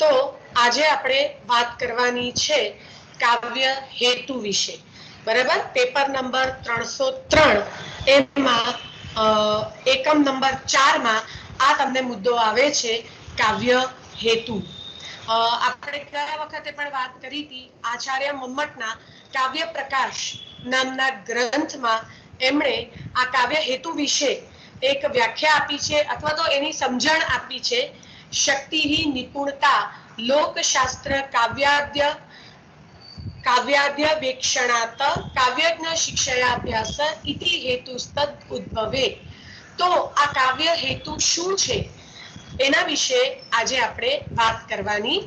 તો આજે આપણે વાત કરવાની છે કાવ્ય હેતુ વિશે, બરાબર. પેપર નંબર 303 એમાં એકમ નંબર 4 માં આ તમને મુદ્દો આવે છે કાવ્ય હેતુ. આપણે ગયા વખતે પણ વાત કરી હતી આચાર્ય મમ્મટના કાવ્ય પ્રકાશ નામના ગ્રંથમાં એમણે આ કાવ્ય હેતુ વિશે એક વ્યાખ્યા આપી છે અથવા તો એની સમજણ આપી છે. શક્તિહી નિપુણતા લોકશાસ્ત્ર કાવ્યાદ્ય વેક્ષણાત કાવ્યજ્ઞ શિક્ષયાભ્યાસ ઇતિ હેતુસ્તદ ઉદ્ભવે. તો આ કાવ્ય હેતુ શું છે એના વિશે આજે આપણે વાત કરવાની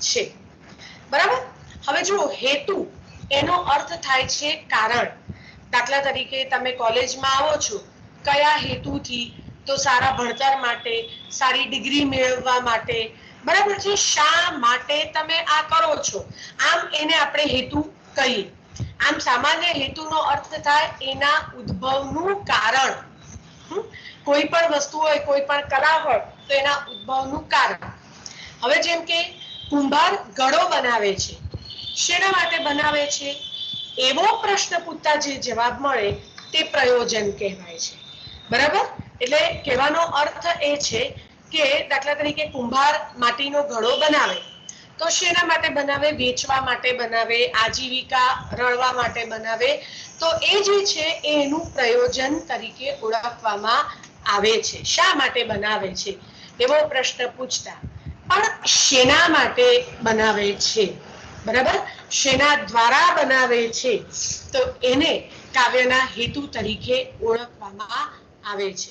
છે, બરાબર. હવે જુઓ, હેતુ એનો અર્થ થાય છે કારણ. દાખલા તરીકે તમે કોલેજમાં આવો છો કયા હેતુથી? તો સારા ભણતર માટે, સારી ડિગ્રી મેળવવા માટે, બરાબર છે. શા માટે તમે આ કરો છો, આમ એને આપણે હેતુ કહીએ. આમ સામાન્ય હેતુનો અર્થ થાય એના ઉદ્ભવનું કારણ. કોઈ પણ વસ્તુ હોય, કોઈ પણ કલા હોય તો એના ઉદ્ભવનું કારણ. હવે જેમ કે કુંભાર ઘડો બનાવે છે, શેના માટે બનાવે છે? એવો પ્રશ્ન પૂછતા જે જવાબ મળે તે પ્રયોજન કહેવાય છે, બરાબર. એટલે કહેવાનો અર્થ એ છે કે દાખલા તરીકે કુંભાર માટીનો ઘડો બનાવે તો શેના માટે બનાવે? વેચવા માટે બનાવે, આજીવિકા રળવા માટે બનાવે. તો એ જે છે એનું પ્રયોજન તરીકે ઓળખવામાં આવે છે. શા માટે બનાવે છે એવો પ્રશ્ન પૂછતા. પણ શેના માટે બનાવે છે, બરાબર, શેના દ્વારા બનાવે છે, તો એને કાવ્યના હેતુ તરીકે ઓળખવામાં આવે છે.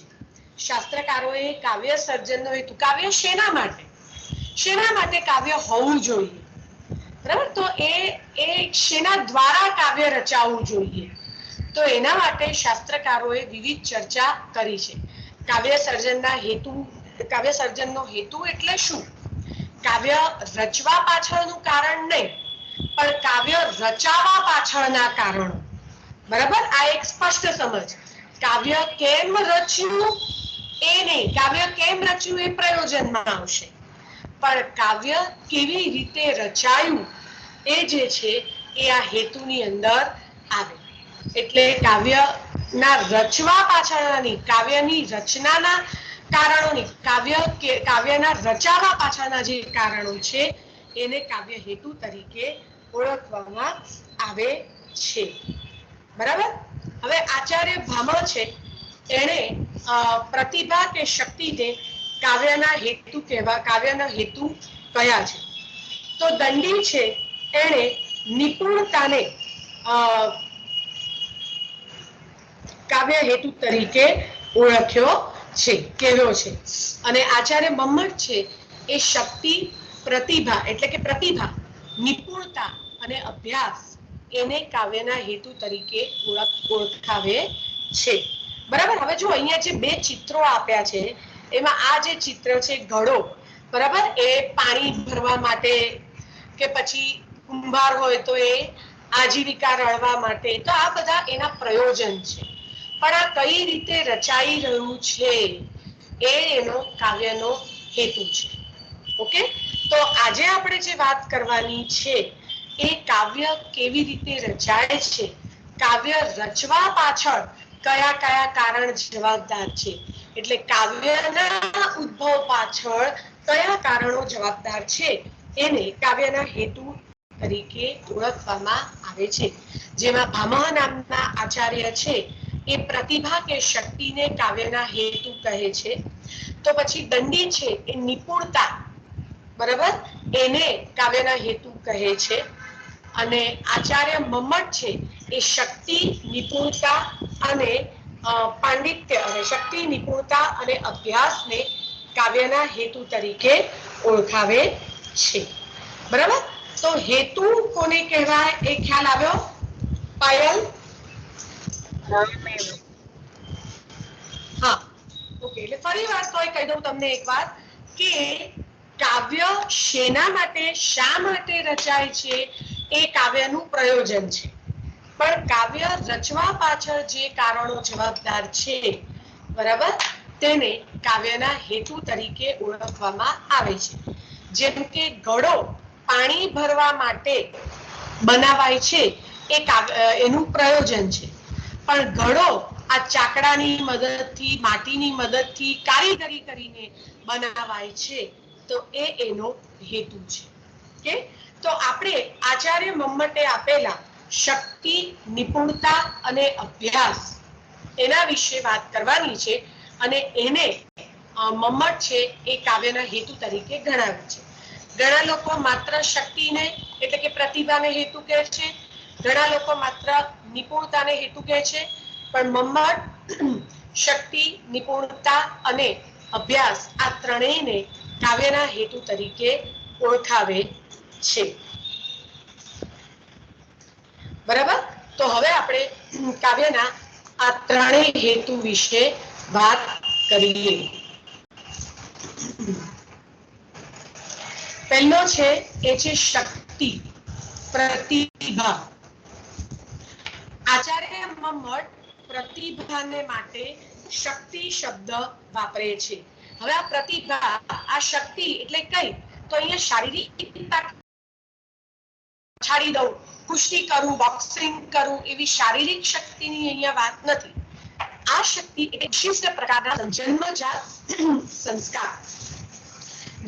શાસ્ત્રકારોએ કાવ્ય સર્જનનો હેતુ, કાવ્ય શેના માટે કાવ્ય હોવું જોઈએ, બરાબર. તો એ શેના દ્વારા કાવ્ય રચાવવું જોઈએ, તો એના માટે શાસ્ત્રકારોએ વિવિધ ચર્ચા કરી છે. કાવ્ય સર્જનનો હેતુ એટલે શું? કાવ્ય રચવા પાછળનું કારણ નહીં, પણ કાવ્ય રચાવા પાછળના કારણો, બરાબર. આ એક સ્પષ્ટ સમજ. કાવ્ય કેમ રચ્યું એ નહીં, કાવ્ય કેમ રચ્યું એ પ્રયોજનમાં આવશે, પણ કાવ્ય કેવી રીતે રચાયું એ જે છે એ આ હેતુની અંદર આવે. એટલે કાવ્યના રચવા પાછળની, કાવ્યની રચનાના કારણોની, કાવ્યના રચાવા પાછળના જે કારણો છે એને કાવ્ય હેતુ તરીકે ઓળખવામાં આવે છે, બરાબર. હવે આચાર્ય ભામળ છે એણે પ્રતિભા કે શક્તિને કાવ્યના હેતુ કયા છે? તો દંડી છે એણે નિપુણતાને કાવ્ય હેતુ તરીકે ઓળખ્યો છે, કહેવ્યો છે. અને આચાર્ય મમ્મટ છે એ શક્તિ, પ્રતિભા એટલે કે પ્રતિભા, નિપુણતા અને અભ્યાસ એને કાવ્યના હેતુ તરીકે ઓળખાવે છે, બરાબર. હવે જો અહીંયા જે બે ચિત્રો આપ્યા છે એમાં આ જે ચિત્ર છે ઘડો, બરાબર, એ પાણી ભરવા માટે કે પછી કુંભાર હોય તો એ આજીવિકા રળવા માટે, તો આ બધા એના પ્રયોજન છે. પણ આ કઈ રીતે રચાઈ રહ્યું છે એ એનો કાવ્યનો હેતુ છે. ઓકે, તો આજે આપણે જે વાત કરવાની છે એ કાવ્ય કેવી રીતે રચાય છે, કાવ્ય રચવા પાછળ કયા કયા કારણ જવાબદાર છે, એટલે કાવ્યના ઉદ્ભવ પાછળ કયા કારણો જવાબદાર છે એને કાવ્યના હેતુ તરીકે ઓળખવામાં આવે છે. જેમાં ભામહ નામના આચાર્ય છે એ પ્રતિભા કે શક્તિને કાવ્યના હેતુ કહે છે. તો પછી દંડી છે એ નિપુણતા, બરાબર, એને કાવ્યના હેતુ કહે છે. અને આચાર્ય મમ્મટ છે એ શક્તિ, નિપુણતા અને પાંડિત્ય, અને શક્તિ, નિપુણતા અને અભ્યાસને કાવ્યના હેતુ તરીકે ઓળખાવે છે, બરાબર. તો હેતુ કોને કહેવાય એ ખ્યાલ આવ્યો પાયલ? હા, ઓકે. એટલે ફરી વાર કહી દઉં તમને એકવાર કે કાવ્ય શેના માટે, શા માટે રચાય છે એ કાવ્યનું પ્રયોજન છે, પણ કાવ્ય રચવા પાછળ જે કારણો જવાબદાર છે, બરાબર, તેને કાવ્યના હેતુ તરીકે ઓળખવામાં આવે છે. જેમ કે ઘડો પાણી ભરવા માટે બનાવાય છે, એ એનું પ્રયોજન છે. પણ ઘડો આ ચાકડાની મદદથી, માટીની મદદથી કારીગરી કરીને બનાવાય છે, તો એ એનો હેતુ છે. કે તો આપણે આચાર્ય મમ્મટે આપેલા શક્તિ, નિપુણતા અને અભ્યાસ એના વિશે વાત કરવાની છે. અને એને મમ્મટ છે એ કાવ્યના હેતુ તરીકે ગણાવે છે. ઘણા લોકો માત્ર શક્તિને એટલે કે પ્રતિભાને હેતુ કહે છે. ઘણા લોકો માત્ર નિપુણતાને હેતુ કહે છે. પણ મમ્મટ શક્તિ, નિપુણતા અને અભ્યાસ આ ત્રણેયને કાવ્યના હેતુ તરીકે ઓળખાવે છે. બરાબર, તો હવે આપણે કાવ્યના આ ત્રણેય હેતુ વિશે વાત કરીએ. પહેલો છે એ છે શક્તિ, પ્રતિભા. આચાર્ય મમ્મટ પ્રતિભાને માટે શક્તિ શબ્દ વાપરે છે. હવે આ પ્રતિભા, આ શક્તિ એટલે કઈ? તો અહીંયા શારીરિક છાડી દઉં, કુસ્તી કરું, બોક્સિંગ કરું, એવી શારીરિક શક્તિની અહીંયા વાત નથી. આ શક્તિ એક વિશિષ્ટ પ્રકારના જન્મજાત સંસ્કાર,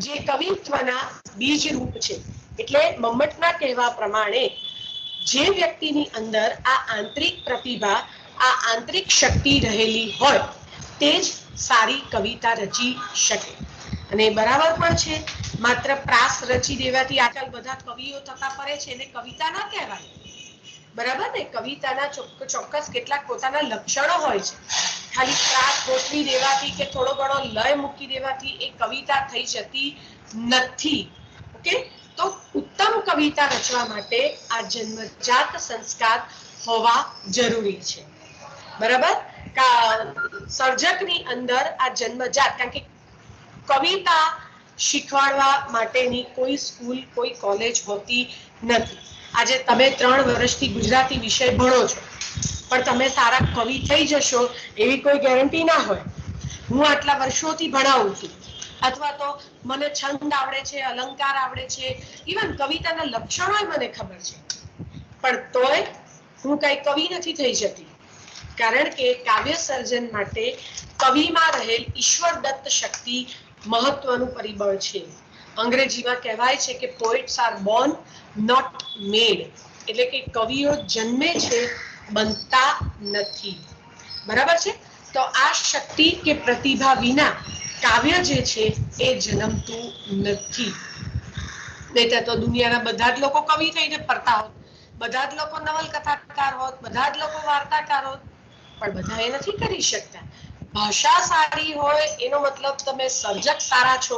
જે કવિત્વના બીજ રૂપ છે. એટલે મમ્મટના કહેવા પ્રમાણે જે વ્યક્તિની અંદર આ આંતરિક પ્રતિભા, આ આંતરિક શક્તિ રહેલી હોય, તે જ સારી કવિતા રચી શકે. અને બરાબર પણ છે. માત્ર પ્રાસ રચી દેવાથી આજકાલ બધા કવિઓ થતા ફરે છે, એને કવિતા ના કહેવાય. બરાબર ને? કવિતાના ચોક્કસ કેટલાક પોતાના લક્ષણો હોય છે. ખાલી પ્રાસ ગોઠવી દેવાથી કે થોડો ઘણો લય મૂકી દેવાથી એ કવિતા થઈ જતી નથી. ઓકે, તો ઉત્તમ કવિતા રચવા માટે આ જન્મજાત સંસ્કાર હોવા જરૂરી છે. બરાબર, સર્જકની અંદર આ જન્મજાત, કારણ કે કવિતા શીખવાડવા માટેની કોઈ સ્કૂલ, કોઈ કોલેજ હોતી નથી. આજે તમે 3 વર્ષથી ગુજરાતી વિષય ભણો છો, પણ તમે સારા કવિ થઈ જશો એવી કોઈ ગેરંટી ના હોય. હું આટલા વર્ષોથી ભણાવું છું, અથવા તો મને છંદ આવડે છે, અલંકાર આવડે છે, ઇવન કવિતાના લક્ષણો મને ખબર છે, પણ તોય હું કઈ કવિ નથી થઈ જતી. કારણ કે કાવ્ય સર્જન માટે કવિમાં રહેલ ઈશ્વર દત્ત શક્તિ મહત્વનું પરિબળ છે. અંગ્રેજીમાં કહેવાય છે કે પોએટ્સ આર બોર્ન નોટ મેડ, એટલે કે કવિઓ જન્મે છે, બનતા નથી. બરાબર છે? તો આ શક્તિ કે પ્રતિભા વિના કાવ્ય જે છે એ જન્મતું નથી. નહીતર તો દુનિયાના બધા જ લોકો કવિ થઈને ફરતા હોત, બધા જ લોકો નવલકથાકાર હોત, બધા જ લોકો વાર્તાકાર હોત, પણ બધા એ નથી કરી શકતા. ભાષા સારી હોય એનો મતલબ તમે સર્જક સારા છો,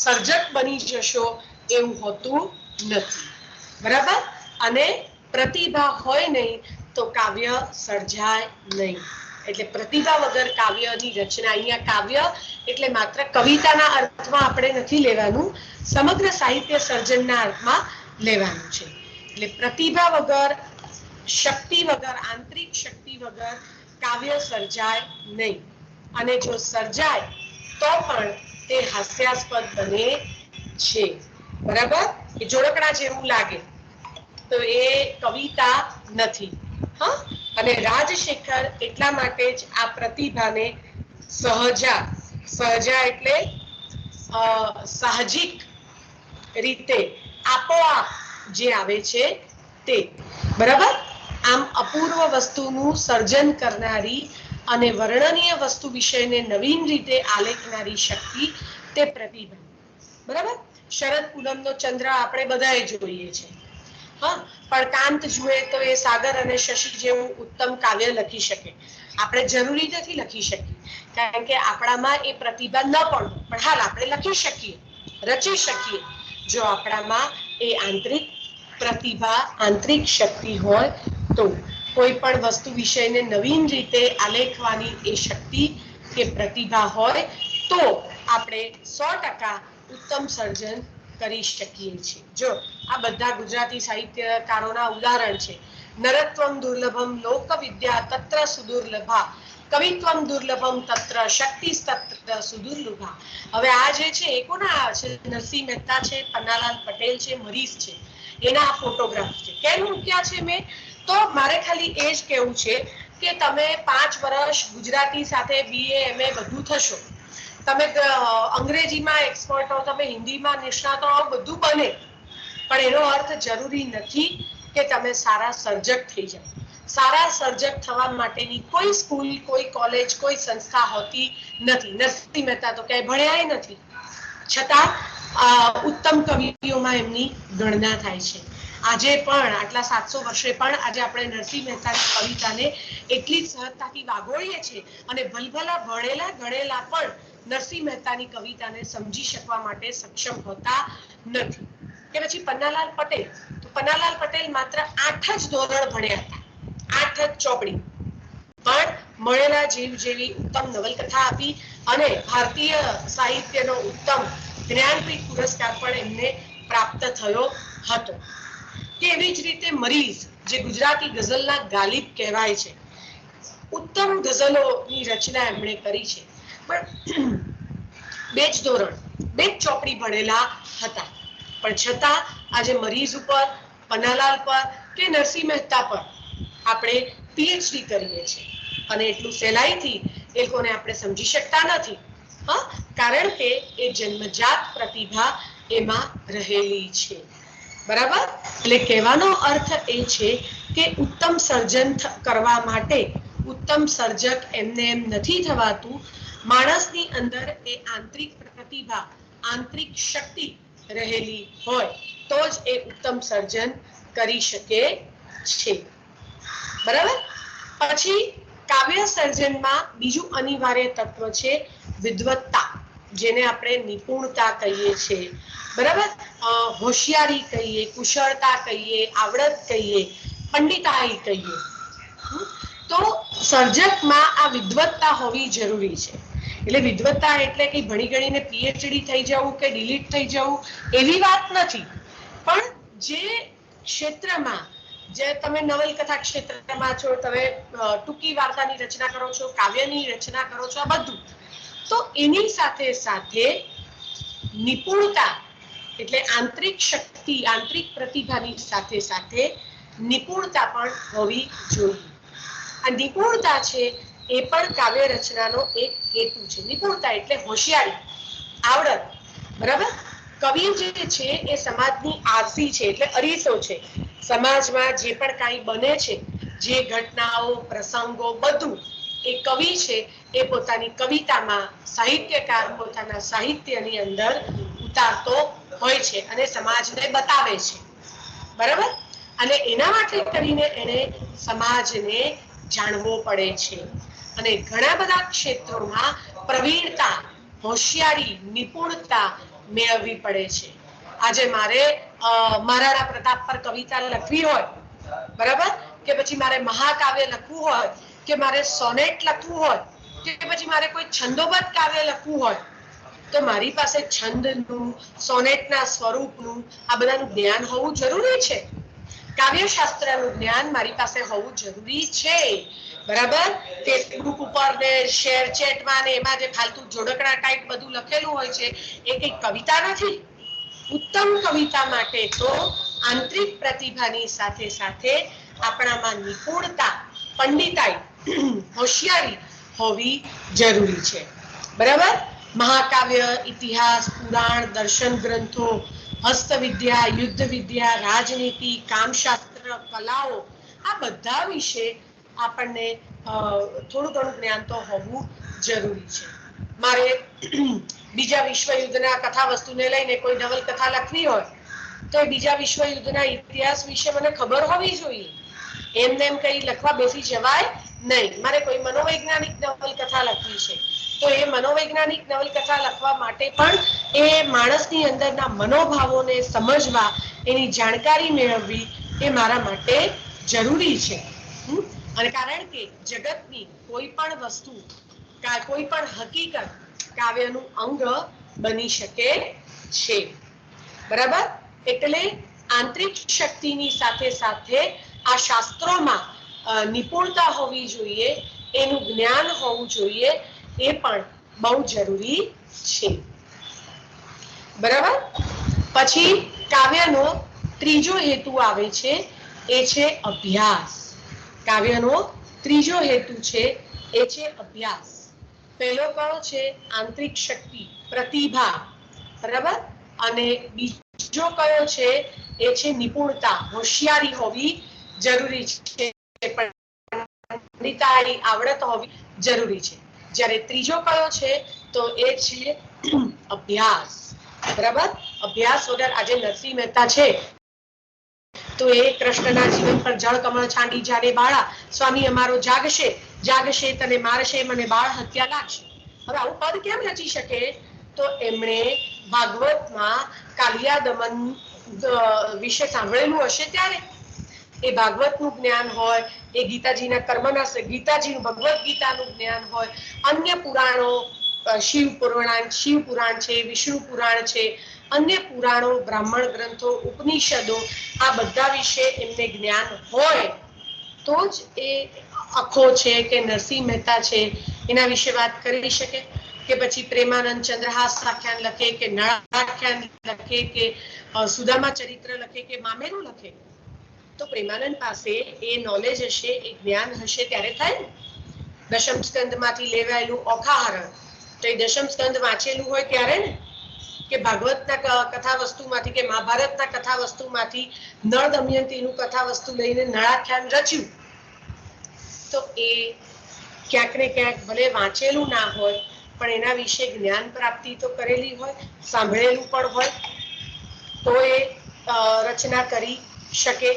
સર્જક બની જશો, એવું હોતું નથી. બરાબર? અને પ્રતિભા હોય નહીં તો કાવ્ય સર્જાય નહીં. એટલે પ્રતિભા વગર કાવ્યની રચના, અહીંયા કાવ્ય એટલે માત્ર કવિતાના અર્થમાં આપણે નથી લેવાનું, સમગ્ર સાહિત્ય સર્જનના અર્થમાં લેવાનું છે. એટલે પ્રતિભા વગર, શક્તિ વગર, આંતરિક શક્તિ વગર કાવ્ય સર્જાય નહીં. અને જો સર્જાય તો પણ તે હાસ્યાસ્પદ બને છે. બરાબર? એ જોડકણા જેવું લાગે તો એ કવિતા નથી. હા, અને રાજશેખર એટલા માટે જ આ પ્રતિભાને સહજા, સહજા એટલે સાહજિક રીતે આપોઆપ જે આવે છે તે. બરાબર? આમ અપૂર્વ વસ્તુનું સર્જન કરનારી અને વર્ણનીય વસ્તુ વિષયને નવીન રીતે આલેખનારી શક્તિ તે પ્રતિભા. બરાબર? શરદ પૂનમનો ચંદ્ર આપણે બધાએ જોઈએ છે. હા, પણ કાંત જુએ તો એ સાગર અને શશી જેવું ઉત્તમ કાવ્ય લખી શકે. આપણે જરૂરી નથી લખી શકીએ, કારણ કે આપણામાં એ પ્રતિભા ન પણ હાલ આપણે લખી શકીએ, રચી શકીએ, જો આપણામાં એ આંતરિક પ્રતિભા, આંતરિક શક્તિ હોય તો. કોઈ પણ વસ્તુ વિષયને નવીન રીતે આલેખવાની એ શક્તિ કે પ્રતિભા હોય તો આપણે 100% ઉત્તમ સર્જન કરી શકીએ છીએ. જો આ બધા ગુજરાતી સાહિત્યકારોના ઉદાહરણ છે. નરત્વમ દુર્લભમ લોક વિદ્યા તત્ર સુદુર્લભા કવિત્વમ દુર્લભમ તત્ર શક્તિ તત્ર સુદુર્લભા. હવે આ જે છે એ કોના છે? નરસિંહ મહેતા છે, પન્નાલાલ પટેલ છે, મરીઝ છે, એના ફોટોગ્રાફ છે. કેમ મૂક્યા છે મેં? તો મારે ખાલી એ જ કહેવું છે કે તમે 5 વર્ષ ગુજરાતી સાથે BA MA બધું થશો, તમે અંગ્રેજીમાં એક્સપર્ટ હો, તમે હિન્દીમાં નિષ્ણાત હો, બધું બને, પણ એનો અર્થ જરૂરી નથી કે તમે સારા સર્જક થઈ જાઓ. સારા સર્જક થવા માટેની કોઈ સ્કૂલ, કોઈ કોલેજ, કોઈ સંસ્થા હોતી નથી. નરસિંહ મહેતા તો ક્યાંય ભણ્યા નથી, છતાં ઉત્તમ કવિઓમાં એમની ગણના થાય છે. આજે પણ આટલા 700 વર્ષે પણ આજે આપણે નરસિંહ મહેતાની કવિતાને એટલી સહજતાથી વાગોળીએ છીએ અને ભલભલા ભણેલા ગણેલા પણ નરસિંહ મહેતાની કવિતાને સમજી શકવા માટે સક્ષમ હોતા નથી. કે પછી પન્નાલાલ પટેલ, તો પન્નાલાલ પટેલ માત્ર 8 જ ધોરણ ભણ્યા હતા, 8 જ ચોપડી, પણ મળેલા જીવ જેવી ઉત્તમ નવલકથા આપી અને ભારતીય સાહિત્યનો ઉત્તમ જ્ઞાનપીઠ પુરસ્કાર પણ એમને પ્રાપ્ત થયો હતો. કે એવી જ રીતે મરીઝ, જે ગુજરાતી ગઝલના ગાલિબ કહેવાય છે, ઉત્તમ ગઝલોની રચના એમણે કરી છે, પણ 2 જ ધોરણ, 2 જ ચોપડી ભણેલા હતા, પણ છતાં આજે મરીઝ ઉપર, પન્નાલાલ પર કે નરસિંહ મહેતા પર આપણે PhD કરીએ છીએ અને એટલું સહેલાઈથી એ લોકોને આપણે સમજી શકતા નથી. કારણ કે એ જન્મજાત પ્રતિભા એમાં રહેલી છે. બરાબર? એટલે કહેવાનો અર્થ એ છે કે ઉત્તમ સર્જન કરવા માટે ઉત્તમ સર્જક એમને એમ નથી થવાતું. માણસની અંદર એ આંતરિક પ્રતિભા, આંતરિક શક્તિ રહેલી હોય તો જ એ ઉત્તમ સર્જન કરી શકે છે. બરાબર? પછી કાવ્ય સર્જનમાં બીજું અનિવાર્ય તત્વ છે વિદ્વત્તા, જેને આપણે નિપુણતા કહીએ છીએ. બરાબર? હોશિયારી કહીએ, કુશળતા કહીએ, આવડત કહીએ, પંડિતાઈ કહીએ. તો સર્જકમાં આ વિદ્વત્તા હોવી જરૂરી છે. એટલે વિદ્વત્તા એટલે કે ભણી ગણીને PhD થઈ જવું કે ડિલીટ થઈ જવું એવી વાત નથી, પણ જે ક્ષેત્રમાં, જે તમે નવલકથા ક્ષેત્રમાં છો, તમે ટૂંકી વાર્તાની રચના કરો છો, કાવ્યની રચના કરો છો, આ બધું, તો એની સાથે સાથે નિપુણતા એટલે આંતરિક શક્તિ, આંતરિક પ્રતિભાની સાથે સાથે નિપુણતા પણ હોવી જોઈએ. આ નિપુણતા છે એ પણ કાવ્ય રચનાનો એક હેતુ છે. નિપુણતા એટલે હોશિયારી, આવડત. બરાબર? કવિ જે છે એ સમાજની આરસી છે, એટલે અરીસો છે. સમાજમાં જે પણ કાંઈ બને છે, જે ઘટનાઓ, પ્રસંગો, બધું એ કવિ છે એ પોતાની કવિતામાં, સાહિત્યકાર પોતાના સાહિત્યની અંદર ઉતારતો હોય છે અને સમાજને બતાવે છે. બરાબર? અને એના માટે કરીને એને સમાજને જાણવો પડે છે અને ઘણા બધા ક્ષેત્રોમાં પ્રવીણતા, હોશિયારી, નિપુણતા મેળવવી પડે છે. આજે મારે મહારાણા પ્રતાપ પર કવિતા લખવી હોય, બરાબર, કે પછી મારે મહાકાવ્ય લખવું હોય, કે મારે સોનેટ લખવું હોય, કે પછી મારે કોઈ છંદોબદ્ધ કાવ્ય લખવું હોય, તો મારી પાસે છંદનું, સોનેટના સ્વરૂપનું, આ બધાનું જ્ઞાન હોવું જરૂરી છે. કાવ્યશાસ્ત્રનું જ્ઞાન મારી પાસે હોવું જરૂરી છે. બરાબર? ફેસબુક ઉપર ને શેર ચેટમાં ને એમાં જે ફાલતુ જોડકણા ટાઈપ બધું લખેલું હોય છે એ કઈ કવિતા નથી. ઉત્તમ કવિતા માટે તો આંતરિક પ્રતિભાની સાથે સાથે આપણામાં નિપુણતા, પંડિતાઈ, હોશિયારી હોવી જરૂરી છે. બરાબર? મહાકાવ્ય, ઇતિહાસ, પુરાણ, દર્શન ગ્રંથો, હસ્તવિદ્યા, યુદ્ધ વિદ્યા, રાજનીતિ, કામશાસ્ત્ર, કલાઓ, આ બધા વિશે આપણને થોડું ઘણું જ્ઞાન તો હોવું જરૂરી છે. મારે બીજા વિશ્વયુદ્ધના કથા વસ્તુને લઈને કોઈ નવલકથા લખવી હોય તો બીજા વિશ્વયુદ્ધના ઇતિહાસ વિશે મને ખબર હોવી જોઈએ. એમને એમ કઈ લખવા બેસી જવાય નહીં. મારે કોઈ મનોવૈજ્ઞાનિક નવલકથા લખવી છે તો એ મનોવૈજ્ઞાનિક નવલકથા લખવા માટે પણ એ માણસની અંદરના મનોભાવોને સમજવા, એની જાણકારી મેળવવી એ મારા માટે જરૂરી છે. અને કારણ કે જગતની કોઈ પણ વસ્તુ, કોઈ પણ હકીકત કાવ્યનું અંગ બની શકે છે. બરાબર? એટલે આંતરિક શક્તિની સાથે સાથે આ શાસ્ત્રોમાં નિપુણતા હોવી જોઈએ એનું જ્ઞાન હોવું જોઈએ, એ પણ બહુ જરૂરી છે. બરાબર. પછી કાવ્યનો ત્રીજો હેતુ આવે છે, એ છે અભ્યાસ. કાવ્યનો ત્રીજો હેતુ છે એ છે અભ્યાસ. પહેલો કયો છે? આંતરિક શક્તિ, પ્રતિભા. બરાબર. અને બીજો કયો છે? એ છે નિપુણતા, હોશિયારી હોવી જરૂરી છે, પંડિતાઈ આવડત હોવી જરૂરી છે. જ્યારે ત્રીજો કયો છે? તો એ છે અભ્યાસ. બરાબર. અભ્યાસ વગર આજે નરસિંહ મહેતા છે તો એ કૃષ્ણના જીવન પર જળ કમળ છાંડી જ્યારે બાળા, સ્વામી અમારો જાગશે, જાગશે તને મારશે, મને બાળ હત્યા લાગશે. હવે આવું પદ કેમ રચી શકે? તો એમણે ભાગવતમાં કાલિયા દમન વિશે સાંભળેલું હશે ત્યારે. એ ભાગવતનું જ્ઞાન હોય, એ ગીતાજીના કર્મના, ગીતાજીનું ભગવદ્ ગીતાનું જ્ઞાન હોય, અન્ય પુરાણો, શિવ પુરાણ છે, વિષ્ણુ પુરાણ છે, અન્ય પુરાણો, બ્રાહ્મણ ગ્રંથો, ઉપનિષદો, આ બધા વિશે એમને જ્ઞાન હોય તો જ એ અખો છે કે નરસિંહ મહેતા છે એના વિશે વાત કરી શકે. કે પછી પ્રેમાનંદ ચંદ્રહાસ આખ્યાન લખે, કે નળાખ્યાન લખે, કે સુદામા ચરિત્ર લખે, કે મામેરું લખે, તો પ્રેમાનંદ પાસે એ નોલેજ હશે, એ જ્ઞાન હશે ત્યારે થાય ને. દશમ સ્કંદ માંથી લેવાયેલું ઓખાહરણ, તો એ દશમ સ્કંદ વાંચેલું હોય ત્યારે ને. કે ભાગવતના કથા વસ્તુમાંથી, કે મહાભારતના કથા વસ્તુમાંથી નળ દમયંતીનું કથા વસ્તુ લઈને નળાખ્યાન રચ્યું, તો એ ક્યાંક ને ક્યાંક ભલે વાંચેલું ના હોય પણ એના વિશે જ્ઞાન પ્રાપ્તિ તો કરેલી હોય, સાંભળેલું પણ હોય, તો એ રચના કરી શકે.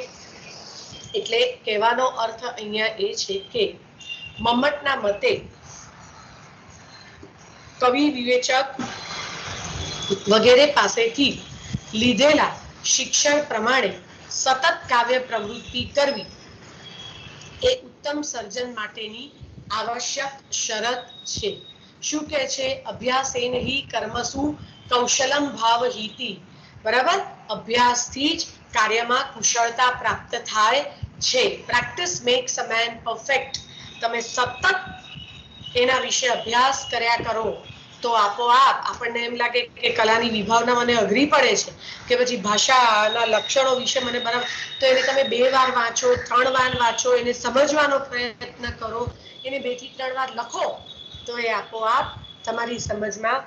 એટલે કહેવાનો અર્થ અહીંયા એ છે કે મમ્મટના મતે કવિ, વિવેચક વગેરે પાસેથી લીધેલા શિક્ષણ પ્રમાણે સતત કાવ્ય પ્રવૃત્તિ કરવી એ ઉત્તમ સર્જન માટેની આવશ્યક શરત છે. શું કે છે? અભ્યાસેન હિ કર્મસુ કૌશલમ ભાવહીતિ. બરાબર. અભ્યાસથી જ કાર્યમાં કુશળતા પ્રાપ્ત થાય છે. પ્રેક્ટિસ મેક્સ અ મેન પરફેક્ટ. તમે સતત એના વિશે અભ્યાસ કર્યા કરો તો આપોઆપ આપણને એમ લાગે કે કલાની વિભાવના મને અઘરી પડે છે, કે પછી ભાષાના લક્ષણો વિશે મને બરાબર, તો એને તમે 2 વાર વાંચો, 3 વાર વાંચો, એને સમજવાનો પ્રયત્ન કરો, એને 2 થી 3 વાર લખો, તો એ આપોઆપ તમારી સમજમાં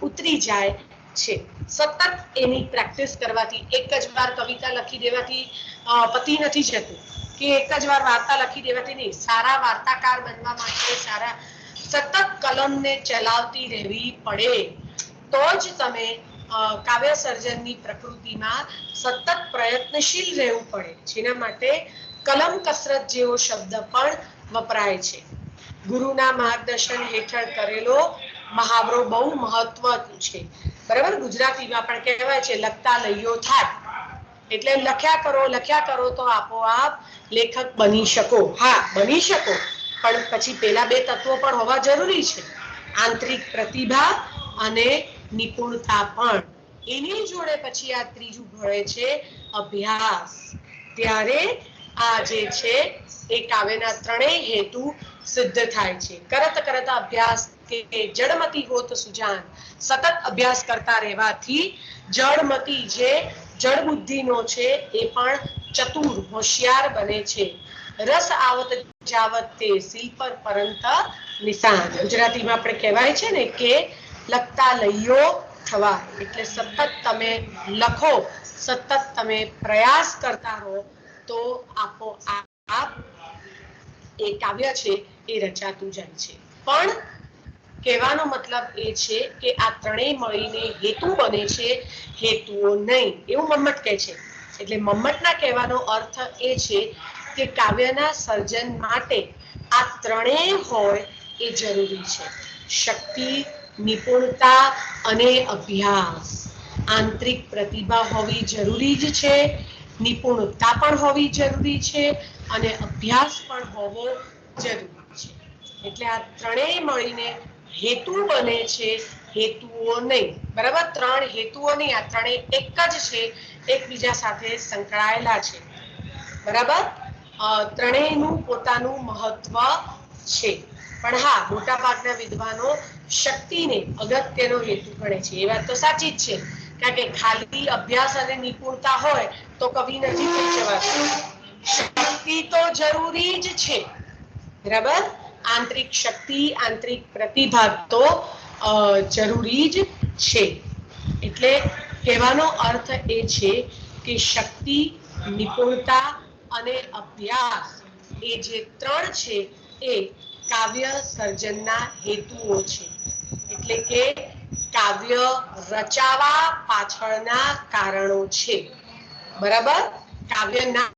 ઉતરી જાય છે. સતત એની પ્રેક્ટિસ કરવાથી, એક જ વાર કવિતા લખી દેવાથી પતિ નથી જતું, કે એક જ વાર વાર્તા લખી દેવાથી નહીં. સારા વાર્તાકાર બનવા માટે સતત કલમને ચલાવતી રહેવી પડે, તો જ તમે કાવ્ય સર્જનની પ્રકૃતિમાં સતત પ્રયત્નશીલ રહેવું પડે. જેના માટે કલમ કસરત જેવો શબ્દ પણ વપરાય છે. ગુરુના માર્ગદર્શન હેઠળ કરેલો મહાવરો બહુ મહત્વનું છે. બરાબર. ગુજરાતીમાં પણ કહેવાય છે લખતા લઈયો થાય. એટલે લખ્યા કરો તો આપોઆપ લેખક બની શકો. હા, બની શકો, પણ પછી પેલા 2 તત્વો પણ હોવા જરૂરી છે, આંતરિક પ્રતિભા અને નિપુણતા પણ. એની જોડે પછી આ ત્રીજું ભળે છે અભ્યાસ. ત્યારે આ જે છે એ કાવ્યના 3 હેતુ સિદ્ધ થાય છે. કરત કરત અભ્યાસ કે જડમતી હોત સુજાન. સતત અભ્યાસ કરતા રહેવાથી જડમતી, જે જડ બુદ્ધિનો છે, એ પણ ચતુર, હોશિયાર બને છે. રસ આવત જાવત તે શિલ્પ પરંત નિશાન. ગુજરાતીમાં આપણે કહેવાય છે ને કે લખતા લઈયો થવા. એટલે સતત તમે લખો, સતત તમે પ્રયાસ કરતા રહો, તો આપોઆપ એ કાવ્ય છે એ રચાતું જાય છે. પણ કહેવાનો મતલબ એ છે કે આ 3 મળીને હેતુ બને છે, હેતુઓ નહીં, એવું મમ્મટ કહે છે. એટલે મમ્મટના કહેવાનો અર્થ એ છે કે કાવ્યના સર્જન માટે આ 3 હોય એ જરૂરી છે. શક્તિ, નિપુણતા અને અભ્યાસ. આંતરિક પ્રતિભા હોવી જરૂરી જ છે, નિપુણતા પણ હોવી જરૂરી છે, અને અભ્યાસ પણ હોવો જરૂરી છે. એટલે આ 3 મળીને હેતુ બને છે, હેતુઓ નહીં. બરાબર. 3 હેતુઓ નહીં, આ 3 એક જ છે, એકબીજા સાથે સંકળાયેલા છે. બરાબર. 3નું પોતાનું મહત્વ છે. પણ હા, મોટા ભાગના વિદ્વાનો શક્તિને અગત્યનો હેતુ ગણે છે. એ વાત તો સાચી જ છે, કારણ કે ખાલી અભ્યાસ અને નિપુણતા હોય તો કવિ નથી થઈ જવાતું. શક્તિ તો જરૂરી જ છે, બરાબર. આંતરિક શક્તિ, આંતરિક પ્રતિભા તો જરૂરી જ છે. એટલે કહેવાનો અર્થ એ છે કે શક્તિ, નિપુણતા અને અભ્યાસ એ જે ત્રણ છે એ કાવ્ય સર્જનના હેતુઓ છે. એટલે કે કાવ્ય રચાવા પાછળના કારણો છે, બરાબર. કાવ્યના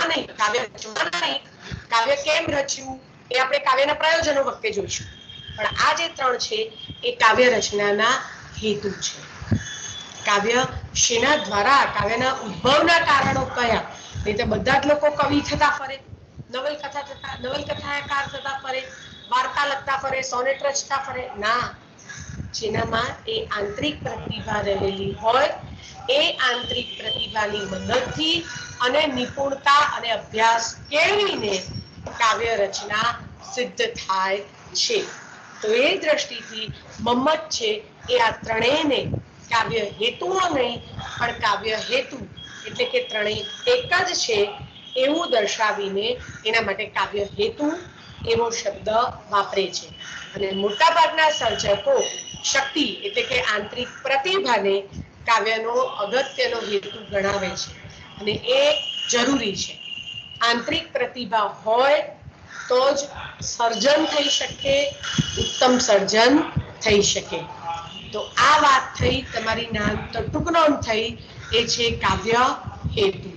નહીં, કાવ્ય રચવાના નહીં, કાવ્ય કેમ રચ્યું એ આપણે કાવ્યના પ્રયોજનો વખતે જોઈશું. પણ આ જે ત્રણ છે એ કાવ્ય રચનાના હેતુ છે. કાવ્ય શેના દ્વારા, કાવ્યના ઉદ્ભવના કારણો કયા? નહીં તો બધા જ લોકો કવિ થતા ફરે, નવલકથાકાર થતા ફરે, વાર્તા લખતા ફરે, સોનેટ રચતા ફરે. ના, જેનામાં એ આંતરિક પ્રતિભા રહેલી હોય એ આંતરિક પ્રતિભાની મદદથી અને નિપુણતા અને અભ્યાસ કેળવીને કાવ્ય રચના સિદ્ધ થાય છે. તો એ દ્રષ્ટિથી મમ્મટ છે એ આ ત્રણેયને કાવ્ય હેતુઓ નહીં પણ કાવ્ય હેતુ એટલે કે ત્રણેય એક જ છે એવું દર્શાવીને એના માટે કાવ્ય હેતુ એવો શબ્દ વાપરે છે. અને મોટા ભાગના સર્જકો શક્તિ એટલે કે આંતરિક પ્રતિભાને કાવ્યનો અગત્યનો હેતુ ગણાવે છે અને એ જરૂરી છે. આંતરિક પ્રતિભા હોય તો જ સર્જન થઈ શકે, ઉત્તમ સર્જન થઈ શકે. તો આ વાત થઈ તમારી નામ તો ટૂંક નોંધ થઈ એ છે કાવ્ય હેતુ.